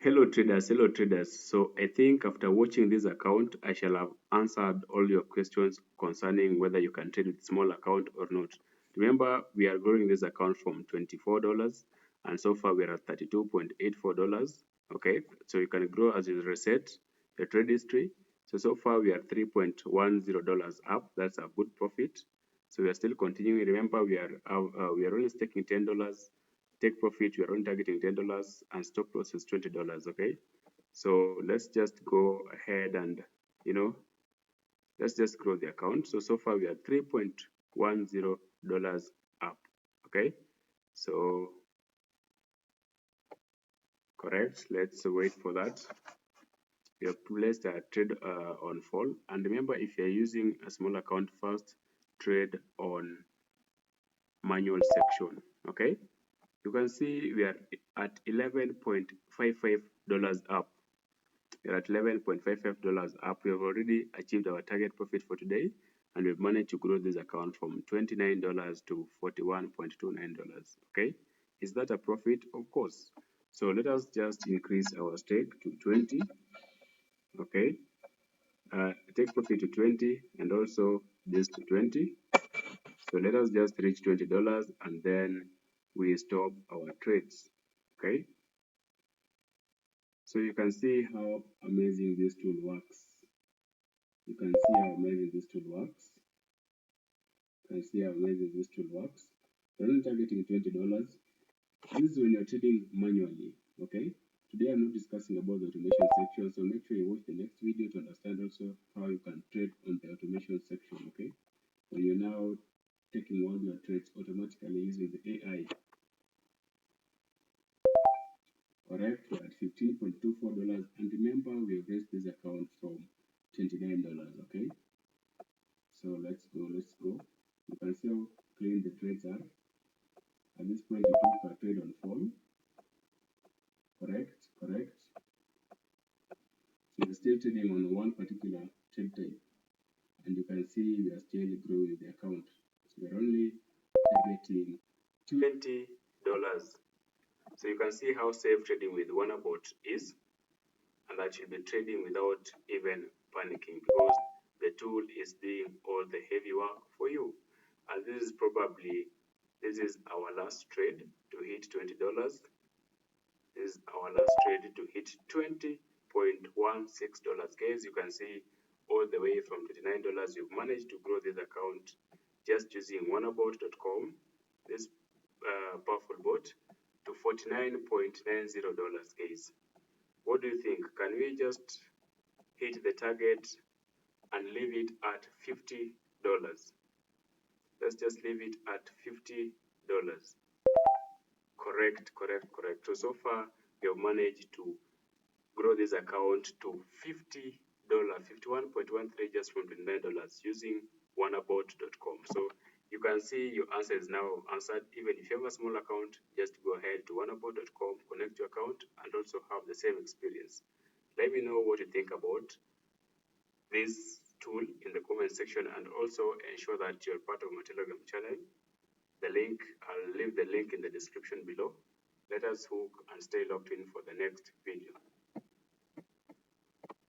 Hello traders. So I think after watching this account, I shall have answered all your questions concerning whether you can trade with small account or not. Remember, we are growing this account from $24 and so far we are at $32.84. Okay, so you can grow as you reset your trade history. So far we are $3.10 up. That's a good profit. So we are still continuing. Remember, we are only staking $10. Take profit, we are only targeting $10 and stop loss is $20. Okay, so let's just go ahead and let's just grow the account. So far we are $3.10 up. Okay, so correct, let's wait for that. We have placed a trade on fall, and remember, if you're using a small account, first trade on manual section. Okay, you can see we are at $11.55 up. We're at $11.55 up. We have already achieved our target profit for today, and we've managed to grow this account from $29 to $41.29. Okay, is that a profit? Of course. So let us just increase our stake to 20. Okay, take profit to 20 and also this to 20. So let us just reach $20 and then we stop our trades. Okay, so you can see how amazing this tool works. You can see how amazing this tool works. We're only targeting $20. This is when you're trading manually. Okay, today I'm not discussing about the automation section, so make sure you watch the next video to understand also how you can trade on the automation section. Okay, when you're now taking all your trades automatically using the AI. Correct, we're at $15.24, and remember we have raised this account from $29. Okay, so let's go. You can see how clean the trades are. At this point we took a trade on fall. Correct. So we're still trading on one particular trade type, and you can see we are still growing the account. So we're only targeting $20. So you can see how safe trading with Wanabot is, and that you'll be trading without even panicking because the tool is doing all the heavy work for you. And this is our last trade to hit $20. This is our last trade to hit $20.16. Guys, you can see all the way from $29 you've managed to grow this account just using wanabot.com, this powerful bot, to $49.90. Guys, what do you think? Can we just hit the target and leave it at $50? Let's just leave it at $50. Correct. So far we have managed to grow this account to $50, $51.13 just from $29 using wanabot.com. So you can see your answer is now answered. Even if you have a small account, just go ahead to wanabot.com, connect your account, and also have the same experience. Let me know what you think about this tool in the comment section, and also ensure that you're part of my Telegram channel. I'll leave the link in the description below. Let us hook and stay locked in for the next video.